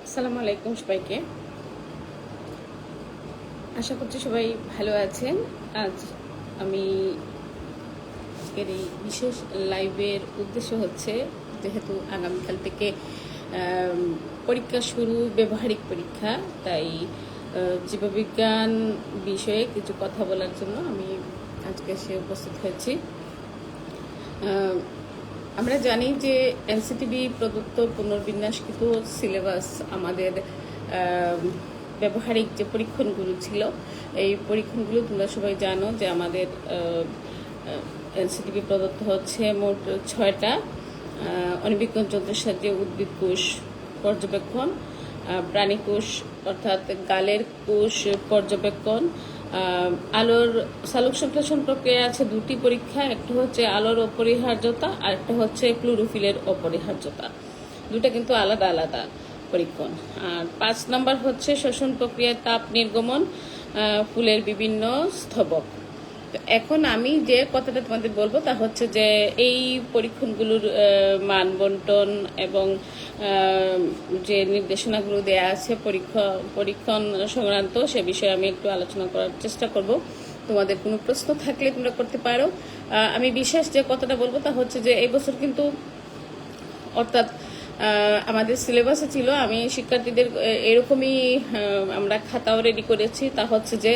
আসসালামু আলাইকুম সবাইকে। আশা করছি সবাই ভালো আছেন। আজ আমি আজকের এই বিশেষ লাইভের উদ্দেশ্য হচ্ছে, যেহেতু আগামীকাল থেকে পরীক্ষা শুরু, ব্যবহারিক পরীক্ষা, তাই জীববিজ্ঞান বিষয়ে কিছু কথা বলার জন্য আমি আজকে এসে উপস্থিত হয়েছি। আমরা জানি যে এনসিটিবি প্রদত্ত পুনর্বিন্যাসকৃত সিলেবাস আমাদের ব্যবহারিক যে পরীক্ষণগুলো ছিল, এই পরীক্ষণগুলো তোমরা সবাই জানো যে আমাদের এনসিটিবি প্রদত্ত হচ্ছে মোট 6টা। অণুবীক্ষণ যন্ত্রের সাহায্যে উদ্ভিদ কোষ পর্যবেক্ষণ, প্রাণী কোষ অর্থাৎ গালের কোষ পর্যবেক্ষণ, আলোর সালোক সংশ্লেষণ প্রক্রিয়া আছে 2টি পরীক্ষা, একটা হচ্ছে আলোর অপরিহার্যতা আর একটা হচ্ছে ক্লোরোফিলের অপরিহার্যতা। দুটা কিন্তু আলাদা আলাদা পরীক্ষণ। আর 5 নম্বর হচ্ছে শ্বসন প্রক্রিয়ায় তাপ নির্গমন, ফুলের বিভিন্ন স্তবক। এখন আমি যে কথাটা তোমাদের বলবো তা হচ্ছে যে এই পরীক্ষণগুলোর মান বন্টন এবং যে নির্দেশনাগুলো দেয়া আছে পরীক্ষণ সংক্রান্ত, সে বিষয়ে আমি একটু আলোচনা করার চেষ্টা করব। তোমাদের কোনো প্রশ্ন থাকলে তোমরা করতে পারো। আমি বিশেষ যে কথাটা বলবো তা হচ্ছে যে এই বছর কিন্তু অর্থাৎ আমাদের সিলেবাসে ছিল, আমি শিক্ষার্থীদের এরকমই আমরা খাতাও রেডি করেছি, তা হচ্ছে যে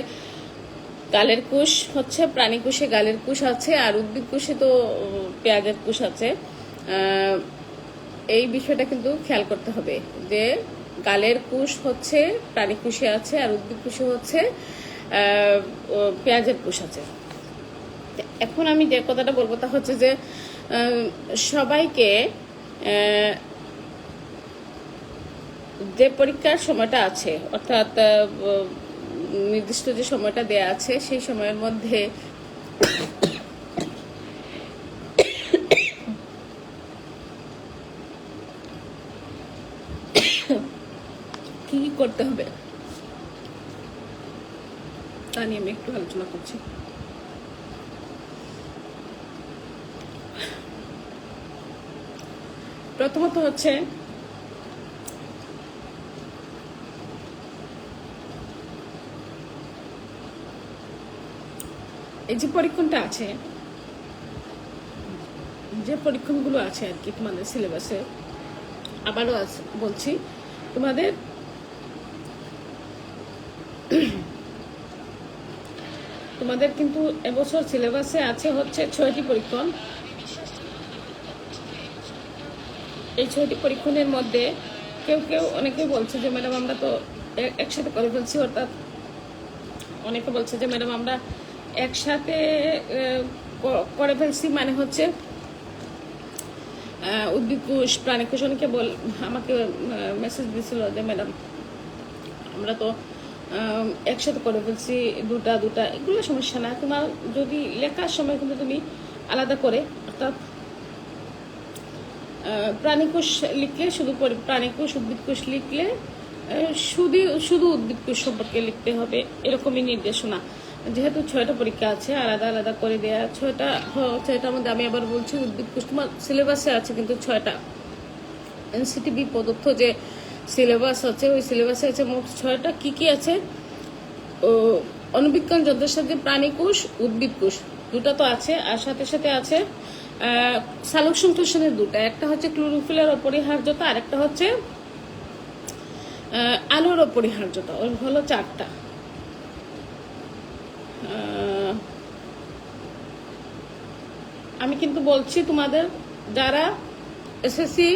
গালের কোষ হচ্ছে, প্রাণী কোষে গালের কোষ আছে, আর উদ্ভিদ কোষে তো পেঁয়াজের কোষ আছে। এই বিষয়টা কিন্তু খেয়াল করতে হবে যে গালের কোষ হচ্ছে প্রাণী কোষে আছে, আর উদ্ভিদ কোষে হচ্ছে পেঁয়াজের কোষ আছে। এখন আমি যে কথাটা বলবো তা হচ্ছে যে সবাইকে যে পরীক্ষার সময়টা আছে, অর্থাৎ নির্দিষ্ট যে সময়টা দেয়া আছে, সেই সময়ের মধ্যে কি কি করতে হবে তা নিয়ে আমি একটু আলোচনা করছি। প্রথমত হচ্ছে এই যে পরীক্ষণটা আছে, যে পরীক্ষণগুলো আছে আর কি তোমাদের সিলেবাসে, আবারও বলছি, তোমাদের কিন্তু এবছর সিলেবাসে আছে হচ্ছে 6টি পরীক্ষণ। এই 6টি পরীক্ষণের মধ্যে অনেকে বলছে যে ম্যাডাম আমরা তো একসাথে করে ফেলছি, অর্থাৎ অনেকে বলছে যে ম্যাডাম আমরা একসাথে করে ফেলছি, মানে হচ্ছে উদ্ভিদ কোষ, প্রাণী কোষ। অনেকে আমাকে মেসেজ দিয়েছিল যে ম্যাডাম আমরা তো একসাথে করে ফেলছি দুটা, এগুলো সমস্যা না। তোমার যদি লেখার সময় কিন্তু তুমি আলাদা করে, অর্থাৎ প্রাণী কোষ লিখলে শুধু প্রাণী কোষ, উদ্ভিদ কোষ লিখলে শুধু উদ্ভিদ কোষ সম্পর্কে লিখতে হবে, এরকমই নির্দেশনা। যেহেতু 6টা পরীক্ষা আছে, আলাদা আলাদা করে দেয়া 6টার মধ্যে আমি আবার বলছি উদ্ভিদ কোষ তোমার সিলেবাসে আছে কিন্তু 6টা। এনসিটিবি প্রদত্ত যে সিলেবাস আছে, ওই সিলেবাসে আছে মোট 6টা। কি কি আছে? অণুবীক্ষণ যন্ত্রের সাথে প্রাণী কোষ, উদ্ভিদ কোষ, দুটা তো আছে, আর সাথে সাথে আছে সালোক সংশ্লেষণের 2টা। একটা হচ্ছে ক্লোরোফিলের অপরিহার্যতা, আর একটা হচ্ছে আলোর অপরিহার্যতা। ওই হলো 4টা। আমি কিন্তু বলছি তোমাদের যারা এসএসসি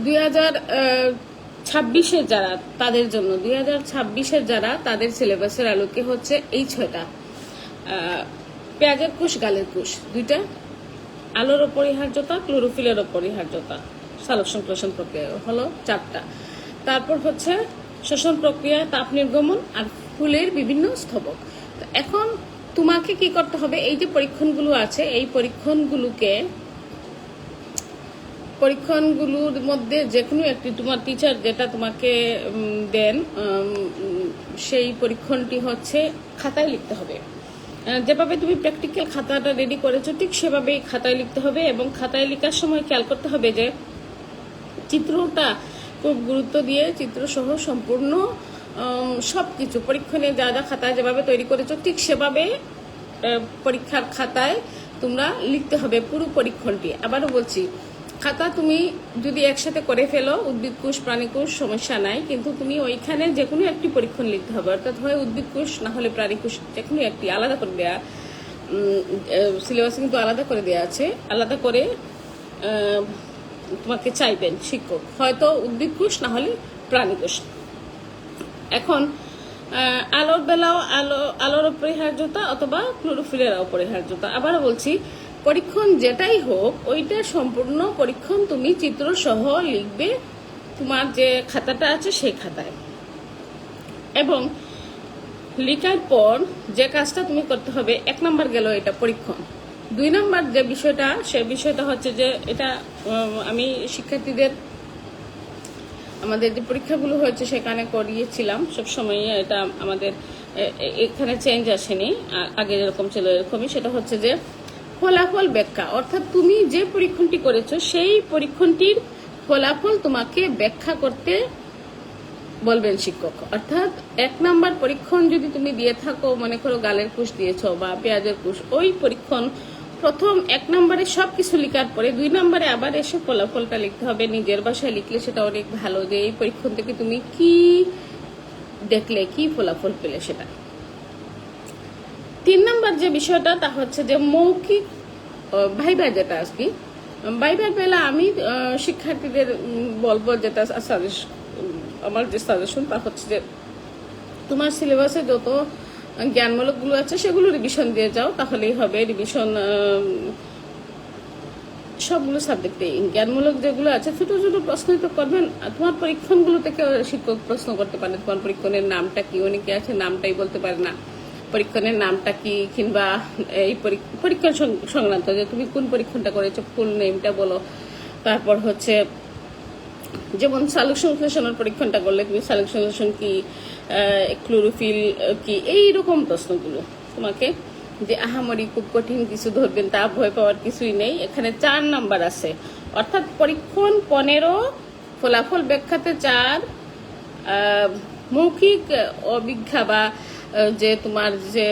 2026-এর যারা, তাদের জন্য 2026-এর যারা, তাদের সিলেবাসের আলোকে হচ্ছে এই 6টা। পেঁয়াজের কোষ, গালের কোষ 2টা, আলোর অপরিহার্যতা, ক্লোরোফিলের অপরিহার্যতা, সালোক সংশ্লেষণ প্রক্রিয়া হলো 4টা। তারপর হচ্ছে শ্বসন প্রক্রিয়া, তাপ নির্গমন, আর ফুলের বিভিন্ন স্তবক। এখন তোমাকে কি করতে হবে, এই যে পরীক্ষণগুলো আছে, এই পরীক্ষণগুলোর মধ্যে যে কোনো একটি তোমার টিচার যেটা তোমাকে দেন, সেই পরীক্ষণটি হচ্ছে খাতায় লিখতে হবে। যেভাবে তুমি প্র্যাকটিক্যাল খাতাটা রেডি করেছো, ঠিক সেভাবেই খাতায় লিখতে হবে। এবং খাতায় লেখার সময় খেয়াল করতে হবে যে চিত্রটা খুব গুরুত্ব দিয়ে চিত্রসহ সম্পূর্ণ সব কিছু পরীক্ষণে যা যা খাতায় যেভাবে তৈরি করেছো ঠিক সেভাবে পরীক্ষার খাতায় তোমরা লিখতে হবে পুরো পরীক্ষণটি। আবারও বলছি, খাতা তুমি যদি একসাথে করে ফেলো উদ্ভিদ কোষ প্রাণী কোষ সমস্যা নাই, কিন্তু তুমি ওইখানে যে কোনো একটি পরীক্ষণ লিখতে হবে, অর্থাৎ হয় উদ্ভিদ কোষ না হলে প্রাণী কোষ, যে কোনো একটি আলাদা করে দেয়া সিলেবাসে কিন্তু আলাদা করে দেওয়া আছে, আলাদা করে তোমাকে চাইবেন শিক্ষক, হয়তো উদ্ভিদ কোষ না হলে প্রাণী কোষ। এখন আলোর বেলাও আলোর অপরিহার্যতা অথবা ক্লোরোফিলের অপরিহার্যতা। আবারও বলছি, পরীক্ষণ যেটাই হোক ওইটা সম্পূর্ণ পরীক্ষণ তুমি চিত্র সহ লিখবে তোমার যে খাতাটা আছে সেই খাতায়। এবং লেখার পর যে কাজটা তুমি করতে হবে, 1 নম্বর গেল এটা পরীক্ষণ। 2 নম্বর যে বিষয়টা, সে বিষয়টা হচ্ছে যে এটা আমি শিক্ষার্থীদের আমাদের যে পরীক্ষাগুলো হয়েছে সেখানে করিয়েছিলাম সবসময়, এটা আমাদের এখানে চেঞ্জ আসেনি, আগে যেরকম ছিল এরকমই। সেটা হচ্ছে যে ফলাফল ব্যাখ্যা, অর্থাৎ তুমি যে পরীক্ষণটি করেছো সেই পরীক্ষণটির ফলাফল তোমাকে ব্যাখ্যা করতে বলবেন শিক্ষক। অর্থাৎ 1 নম্বর পরীক্ষণ যদি তুমি দিয়ে থাকো, মনে করো গালের কোষ দিয়েছো বা পেঁয়াজের কোষ, ওই পরীক্ষণ প্রথম 1 নম্বরে সবকিছু লেখার পরে 2 নম্বরে আবার এসে ফলাফলটা লিখতে হবে। নিজের ভাষায় লিখলে সেটা অনেক ভালো, যে এই পরীক্ষণ থেকে তুমি কি দেখলে, কি ফলাফল পেলে সেটা। 3 নম্বর যে বিষয়টা তা হচ্ছে যে মৌখিক ভাইবা, যেটা আজকে ভাইবা পেলে আমি শিক্ষার্থীদের বলবো, যেটা আমার যে সাজেশন তা হচ্ছে যে তোমার সিলেবাসে যত জ্ঞানমূলকগুলো আছে সেগুলো রিভিশন দিয়ে যাও, তাহলেই হবে। রিভিশন সবগুলো সাবজেক্টে জ্ঞানমূলক যেগুলো আছে ছোট ছোট প্রশ্নই তো করবেন। তোমার পরীক্ষণগুলো থেকে শিক্ষক প্রশ্ন করতে পারে, তোমার পরীক্ষণের নামটা কি, অনেকে আছে নামটাই বলতে পারে না, পরীক্ষণের নামটা কি, কিংবা এই পরীক্ষণ সংক্রান্ত যে তুমি কোন পরীক্ষণটা করেছো ফুল নেমটা বলো। তারপর হচ্ছে যেমন সালোক সংশ্লেষণের পরীক্ষণটা করলে তুমি সালোক সংশ্লেষণ কি, ক্লোরোফিল কি, এইরকম প্রশ্নগুলো তোমাকে যে আহামরি খুব কঠিন কিছু ধরবেন তা ভয় পাওয়ার কিছুই নেই। এখানে 4 নাম্বার আছে, অর্থাৎ পরীক্ষণ 15, ফলাফল ব্যাখ্যাতে 4, মৌখিক অভিজ্ঞা বা যে তোমার যে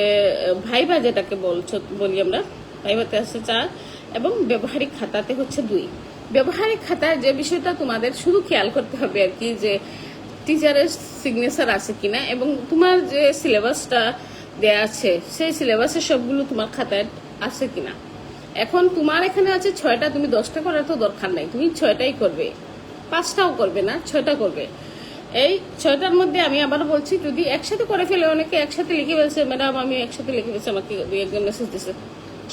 ভাইবা যেটাকে বলি আমরা, ভাইবাতে আছে 4, এবং ব্যবহারিক খাতাতে হচ্ছে 2। ব্যবহারিক খাতায় যে বিষয়টা তোমাদের শুধু খেয়াল করতে হবে আর কি, যে টিচারের সিগনেচার আছে কিনা এবং তোমার যে সিলেবাসটা দেয়া আছে সেই সিলেবাসের সবগুলো তোমার খাতায় আছে কিনা। এখন তোমার এখানে আছে 6টা, তুমি 10টা করার তো দরকার নাই, তুমি 6টাই করবে, 5টাও করবে না, 6টা করবে। এই 6টার মধ্যে আমি আবার বলছি, যদি একসাথে করে ফেলে, অনেকে একসাথে লিখে ফেলছে, ম্যাডাম আমি একসাথে লিখে ফেলছি, আমাকে 2-1 মেসেজ দিচ্ছে,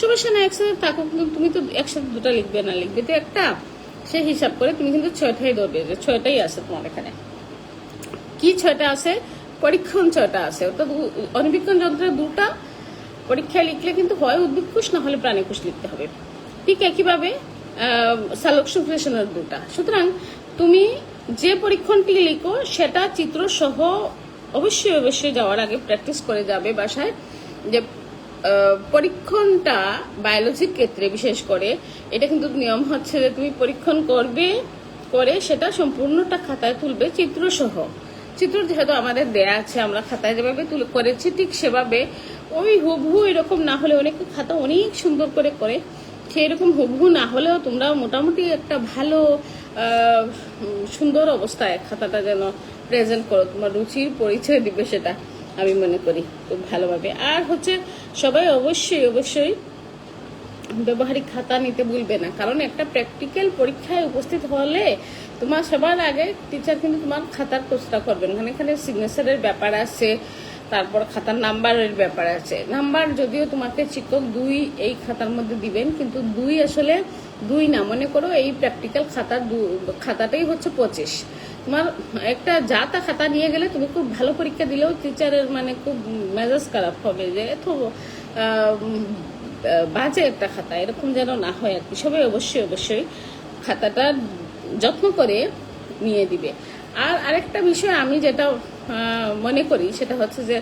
সমস্যা না, একসাথে থাকুক, তুমি তো একসাথে 2টা লিখবে না, লিখবে তো একটা, সে হিসাব করে তুমি কিন্তু 6টাই ধরবে, যে 6টাই আছে তোমার এখানে। কি 6টা আছে? পরীক্ষণ 6টা আছে, অর্থাৎ অণুবীক্ষণ যন্ত্রের 2টা পরীক্ষায় লিখলে কিন্তু হয় উদ্ভিদ কোষ না হলে প্রাণী কোষ লিখতে হবে। ঠিক একইভাবে সালোক সংশ্লেষণের 2টা। সুতরাং তুমি যে পরীক্ষণটি লিখো সেটা চিত্র সহ অবশ্যই যাওয়ার আগে প্র্যাকটিস করে যাবে বাসায়, যে পরীক্ষণটা বায়োলজির ক্ষেত্রে বিশেষ করে এটা কিন্তু নিয়ম হচ্ছে যে তুমি পরীক্ষণ করবে, করে সেটা সম্পূর্ণটা খাতায় তুলবে চিত্র সহ। চিত্র যেহেতু আমাদের দেয়া আছে, আমরা খাতায় যেভাবে তুলে করেছি ঠিক সেভাবে, ওই হুবহু এরকম না হলে, অনেকে খাতা অনেক সুন্দর করে সেই রকম হুবহু না হলেও তোমরা মোটামুটি একটা ভালো সুন্দর অবস্থায় খাতাটা যেন প্রেজেন্ট করো, তোমার রুচির পরিচয় দিবে সেটা আমি মনে করি খুব ভালোভাবে। আর হচ্ছে সবাই অবশ্যই ব্যবহারিক খাতা নিতে ভুলবে না, কারণ একটা প্র্যাকটিক্যাল পরীক্ষায় উপস্থিত হলে তোমার সবার আগে টিচার কিন্তু তোমার খাতার প্রশ্ন করবেন, এখানে সিগনেচারের ব্যাপার আছে, তারপর খাতার নাম্বারের ব্যাপার আছে। নাম্বার যদিও তোমাকে শিক্ষক 2 এই খাতার মধ্যে দিবেন, কিন্তু 2 আসলে 2 না, মনে করো এই প্র্যাকটিক্যাল খাতাটাই হচ্ছে 25। তোমার একটা তা খাতা নিয়ে গেলে তুমি খুব ভালো পরীক্ষা দিলেও টিচারের মানে খুব মেজাজ খারাপ হবে, যে এত বাজে একটা খাতা, এরকম যেন না হয় আর কি। সবাই অবশ্যই খাতাটা যত্ন করে নিয়ে দিবে। আর আরেকটা বিষয় আমি যেটা মনে করি সেটা হচ্ছে যে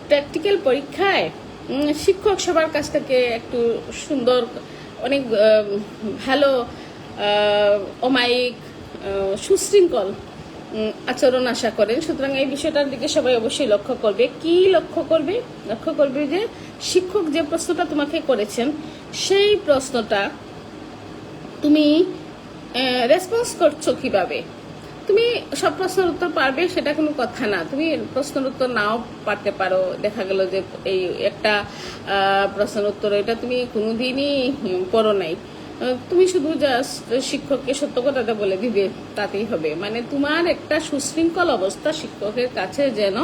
প্র্যাকটিক্যাল পরীক্ষায় শিক্ষক সবার কাছ থেকে একটু সুন্দর, অনেক ভালো, অমায়িক, সুশৃঙ্খল আচরণ আশা করেন। সুতরাং এই বিষয়টার দিকে সবাই অবশ্যই লক্ষ্য করবে। কি লক্ষ্য করবে? লক্ষ্য করবে যে শিক্ষক যে প্রশ্নটা তোমাকে করেছেন সেই প্রশ্নটা তুমি রেসপন্স করছো কিভাবে। তুমি সব প্রশ্নের উত্তর পারবে সেটা কোনো কথা না, তুমি প্রশ্নের উত্তর নাও পারতে পারো। দেখা গেল যে এই একটা প্রশ্নের উত্তর এটা তুমি কোনোদিনই পড়ো নাই, তুমি শুধু জাস্ট শিক্ষককে সত্য কথাটা বলে দিবে, তাতেই হবে। মানে তোমার একটা সুশৃঙ্খল অবস্থা শিক্ষকের কাছে যেন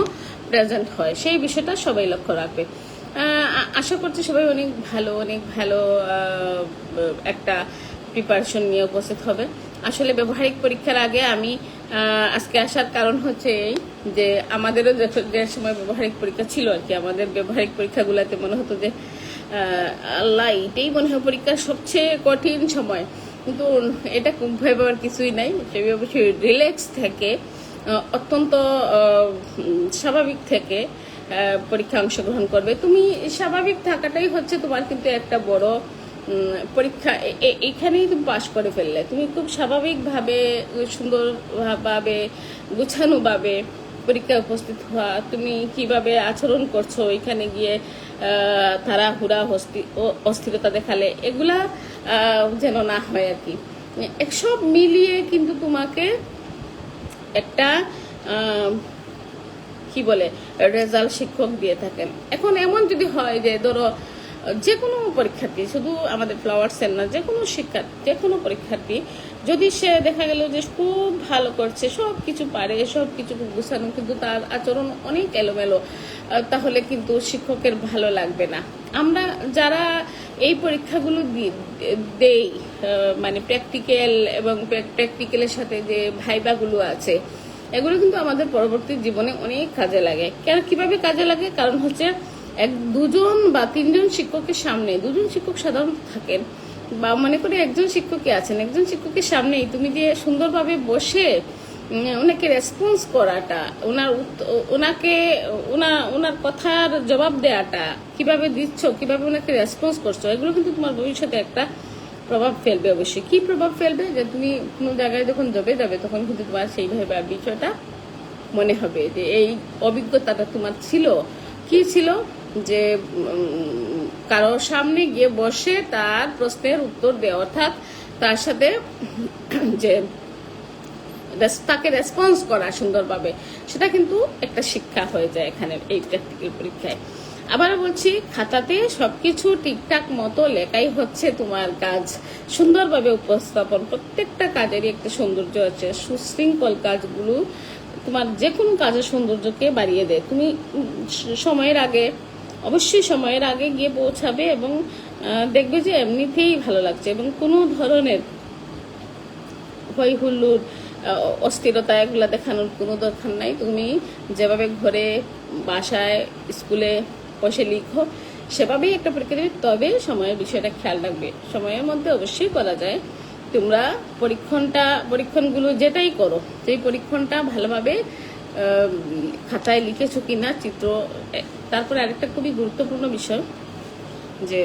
প্রেজেন্ট হয়, সেই বিষয়টা সবাই লক্ষ্য রাখবে। আশা করছি সবাই অনেক ভালো একটা প্রিপারেশন নিয়ে উপস্থিত হবে। আসলে ব্যবহারিক পরীক্ষার আগে আমি আজকে আসার কারণ হচ্ছে এই যে আমাদেরও যে সময় ব্যবহারিক পরীক্ষা ছিল আর কি, আমাদের ব্যবহারিক পরীক্ষাগুলোতে মনে হতো যে আল্লাহ, এটাই মনে হয় পরীক্ষার সবচেয়ে কঠিন সময়। কিন্তু এটা ভয় পাওয়ার কিছুই নাই। অবশ্যই রিল্যাক্স থেকে অত্যন্ত স্বাভাবিক থেকে পরীক্ষা অংশগ্রহণ করবে। তুমি স্বাভাবিক থাকাটাই হচ্ছে তোমার কিন্তু একটা বড় পরীক্ষা। এখানেই তুমি পাশ করে ফেললে, তুমি খুব স্বাভাবিকভাবে সুন্দরভাবে গুছানোভাবে পরীক্ষায় উপস্থিত হওয়া, তুমি কিভাবে আচরণ করছো এখানে গিয়ে তাড়াহুড়া অস্থিরতা দেখালে, এগুলা যেন না হয় আর কি। সব মিলিয়ে কিন্তু তোমাকে একটা কি বলে রেজাল্ট শিক্ষক দিয়ে থাকেন। এখন এমন যদি হয় যে ধরো যে কোনো পরীক্ষার্থী, শুধু আমাদের ফ্লাওয়ার্সের না, যে কোনো পরীক্ষার্থী যদি সে দেখা গেল যে খুব ভালো করছে, সব কিছু পারে, সব কিছু গুছানো, কিন্তু তার আচরণ অনেক এলোমেলো, তাহলে কিন্তু শিক্ষকের ভালো লাগবে না। আমরা যারা এই পরীক্ষাগুলো দেই, মানে প্র্যাকটিক্যাল এবং প্র্যাকটিক্যালের সাথে যে ভাইবাগুলো আছে, এগুলো কিন্তু আমাদের পরবর্তী জীবনে অনেক কাজে লাগে। কিভাবে কাজে লাগে? কারণ হচ্ছে দুজন বা তিনজন শিক্ষকের সামনে, দুজন শিক্ষক সাধারণত থাকেন, বা মনে করে একজন শিক্ষকই আছেন, একজন শিক্ষকের সামনেই তুমি যে সুন্দরভাবে বসে ওনাকে রেসপন্স করাটা, ওনার কথার জবাব দেওয়াটা কিভাবে দিচ্ছ, কিভাবে ওনাকে রেসপন্স করছো, এগুলো কিন্তু তোমার ভবিষ্যতে একটা প্রভাব ফেলবে। অবশ্যই কি প্রভাব ফেলবে? যে তুমি কোনো জায়গায় যখন যাবে তখন কিন্তু তোমার সেইভাবে বিষয়টা মনে হবে যে এই অভিজ্ঞতাটা তোমার ছিল। কি ছিল? যে কারোর সামনে গিয়ে বসে তার প্রশ্নের উত্তর দেওয়া, অর্থাৎ তার সাথে যে তাকে রেসপন্স করা সুন্দরভাবে, সেটা কিন্তু একটা শিক্ষা হয়ে যায় এখানে এই প্র্যাকটিক্যাল পরীক্ষায়। আবার বলছি, খাতাতে সবকিছু ঠিকঠাক মতো লেখাই হচ্ছে তোমার কাজ। সুন্দরভাবে উপস্থাপন, প্রত্যেকটা কাজেরই একটা সৌন্দর্য আছে। সুশৃঙ্খল কাজগুলো তোমার যে কোনো কাজের সৌন্দর্যকে বাড়িয়ে দেয়। তুমি অবশ্যই সময়ের আগে গিয়ে পৌঁছাবে এবং দেখবে যে এমনিতেই ভালো লাগছে, এবং কোনো ধরনের হই হুল্লোড় অস্থিরতা এগুলা দেখানোর কোনো দরকার নাই। তুমি যেভাবে ঘরে, বাসায়, স্কুলে বসে লিখো সেভাবেই একটা পরীক্ষা দেবে। তবে সময়ের বিষয়টা খেয়াল রাখবে, সময়ের মধ্যে অবশ্যই করা যায়। তোমরা পরীক্ষণগুলো যেটাই করো, সেই পরীক্ষণটা ভালোভাবে খাতায় লিখেছো কিনা, চিত্র। তারপরে আরেকটা খুবই গুরুত্বপূর্ণ বিষয় যে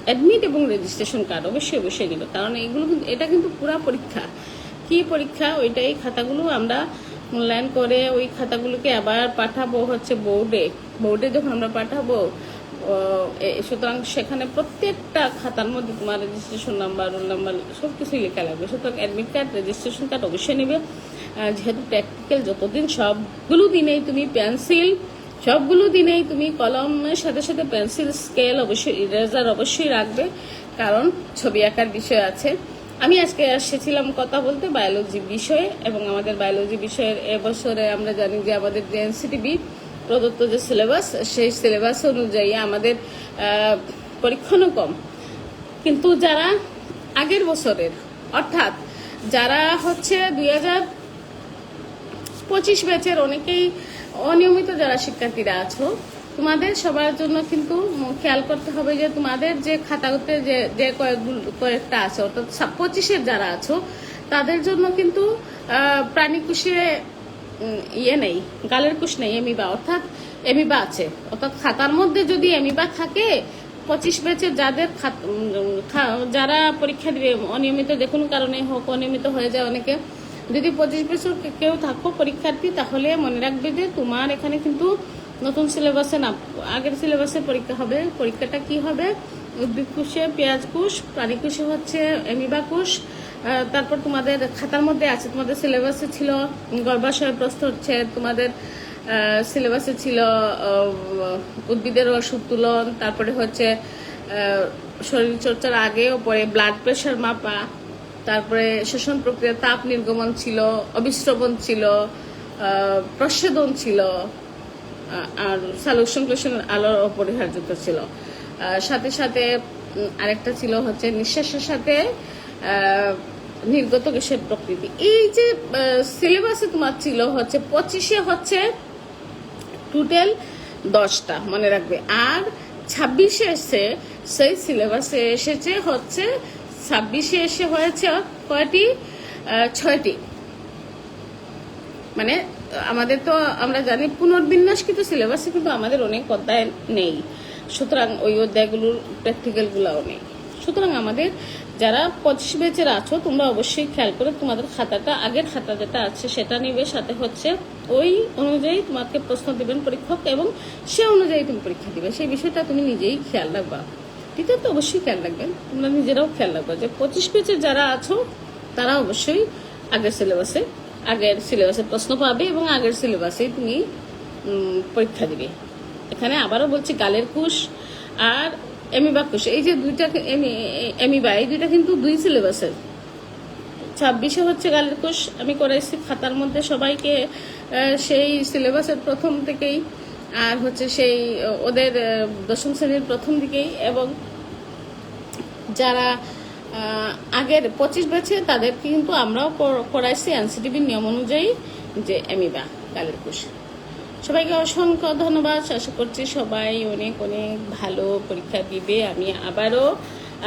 অ্যাডমিট এবং রেজিস্ট্রেশন কার্ড অবশ্যই নেবে, কারণ এটা কিন্তু পুরা পরীক্ষা। কি পরীক্ষা? ওইটাই খাতাগুলো আমরা মূল্যায়ন করে ওই খাতাগুলোকে আবার পাঠাবো হচ্ছে বোর্ডে যখন আমরা পাঠাবো, সুতরাং সেখানে প্রত্যেকটা খাতার মধ্যে তোমার রেজিস্ট্রেশন নাম্বার, রোল নাম্বার সবকিছুই লেখা লাগবে। সুতরাং অ্যাডমিট কার্ড, রেজিস্ট্রেশন কার্ড অবশ্যই নেবে। যেহেতু প্র্যাকটিক্যাল যতদিন, সবগুলো দিনেই তুমি কলমের সাথে সাথে পেন্সিল, স্কেল, অবশ্যই ইরেজার অবশ্যই রাখবে, কারণ ছবি আঁকার বিষয় আছে। আমি আজকে এসেছিলাম কথা বলতে বায়োলজি বিষয়ে, এবং আমাদের বায়োলজি বিষয়ের এবছরে আমরা জানি যে আমাদের যে এনসিটিবি প্রদত্ত যে সিলেবাস, সেই সিলেবাস অনুযায়ী আমাদের পরীক্ষণও কম। কিন্তু যারা আগের বছরের, অর্থাৎ যারা হচ্ছে 2025 ব্যাচের অনেকেই অনিয়মিত যারা শিক্ষার্থীরা আছো, তোমাদের সবার জন্য কিন্তু খেয়াল করতে হবে যে তোমাদের যে খাতাতে যে কয়েকটা আছে, অর্থাৎ 25-এর যারা আছো তাদের জন্য কিন্তু প্রাণী কুশে নেই, গালের কুশ নেই, অর্থাৎ এমিবা আছে। অর্থাৎ খাতার মধ্যে যদি এমিবা থাকে, 25 ব্যাচের যারা পরীক্ষা দিবে অনিয়মিত, যে কোনো কারণে হোক অনিয়মিত হয়ে যায় অনেকে, যদি 25 বছর কেউ থাকো পরীক্ষার্থী, তাহলে মনে রাখবে যে তোমার এখানে কিন্তু নতুন সিলেবাসে না, আগের সিলেবাসে পরীক্ষা হবে। পরীক্ষাটা কি হবে? উদ্ভিদ কোষে পেঁয়াজ কোষ, প্রাণী কোষে হচ্ছে অ্যামিবা কোষ। তারপর তোমাদের খাতার মধ্যে আছে, তোমাদের সিলেবাসে ছিল গর্ভাশয় প্রস্থ হচ্ছে, তোমাদের সিলেবাসে ছিল উদ্ভিদের ওষুধ তুলন, তারপরে হচ্ছে শরীরচর্চার আগে ও পরে ব্লাড প্রেশার মাপা, তারপরে শ্বসন প্রক্রিয়া তাপ নির্গমন ছিল, অবিশ্রবণ ছিল, প্রস্বেদন ছিল, আর সালোক সংশ্লেষণের আলোর অপরিহার্যতা ছিল। সাথে সাথে আরেকটা ছিল হচ্ছে নিঃশ্বাসের সাথে নির্গত গ্যাসের প্রকৃতি। এই যে সিলেবাসে তোমার ছিল হচ্ছে 25-এ হচ্ছে টোটাল 10টা, মনে রাখবে। আর 26-এ এসে সেই সিলেবাসে এসেছে হচ্ছে 26-এ এসে হয়েছে কয়টি? 6টি। মানে আমাদের তো আমরা জানি পুনর্বিন্যাসকৃত সিলেবাসে কিন্তু আমাদের অনেক অধ্যায় নেই, সুতরাং ওই অধ্যায়গুলোর প্র্যাকটিক্যালগুলোও নেই। সুতরাং আমাদের যারা 25 ব্যাচের আছো, তোমরা অবশ্যই খেয়াল করে তোমাদের খাতাটা, আগের খাতা যেটা আছে সেটা নিবে, সাথে হচ্ছে ওই অনুযায়ী তোমাকে প্রশ্ন দেবেন পরীক্ষক, এবং সে অনুযায়ী তুমি পরীক্ষা দিবে। সেই বিষয়টা তুমি নিজেই খেয়াল রাখবা। টিচার তো অবশ্যই খেয়াল রাখবেন, তোমরা নিজেরাও খেয়াল রাখবা যে 25 ব্যাচের যারা আছো তারা অবশ্যই আগের সিলেবাসে প্রশ্ন পাবে এবং আগের সিলেবাসেই তুমি পরীক্ষা দিবে। এখানে আবারও বলছি, গালের কোষ আর অ্যামিবা কোষ, এই যে দুইটা অ্যামিবা, এই দুইটা কিন্তু 2 সিলেবাসের। 26-এ হচ্ছে গালের কোষ, আমি করাইছি খাতার মধ্যে সবাইকে সেই সিলেবাসের প্রথম থেকেই, আর হচ্ছে সেই ওদের 10ম শ্রেণীর প্রথম দিকেই। এবং যারা আগের 25 ব্যাচে তাদের কিন্তু আমরাও করাইছি এনসিটিভির নিয়ম অনুযায়ী যে অ্যামিবা, গালের কোষ। সবাইকে অসংখ্য ধন্যবাদ। আশা করছি সবাই অনেক অনেক ভালো পরীক্ষা দিবে। আমি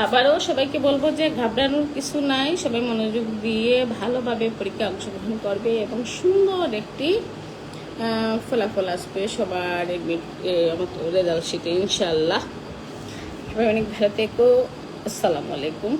আবারও সবাইকে বলবো যে ঘাবড়ানোর কিছু নাই, সবাই মনোযোগ দিয়ে ভালোভাবে পরীক্ষায় অংশগ্রহণ করবে এবং সুন্দর একটি ফলাফল আসবে সবার রেজাল্ট শিটে ইনশাল্লাহ। সবাই অনেক ভালো থেকো। আসসালামু আলাইকুম।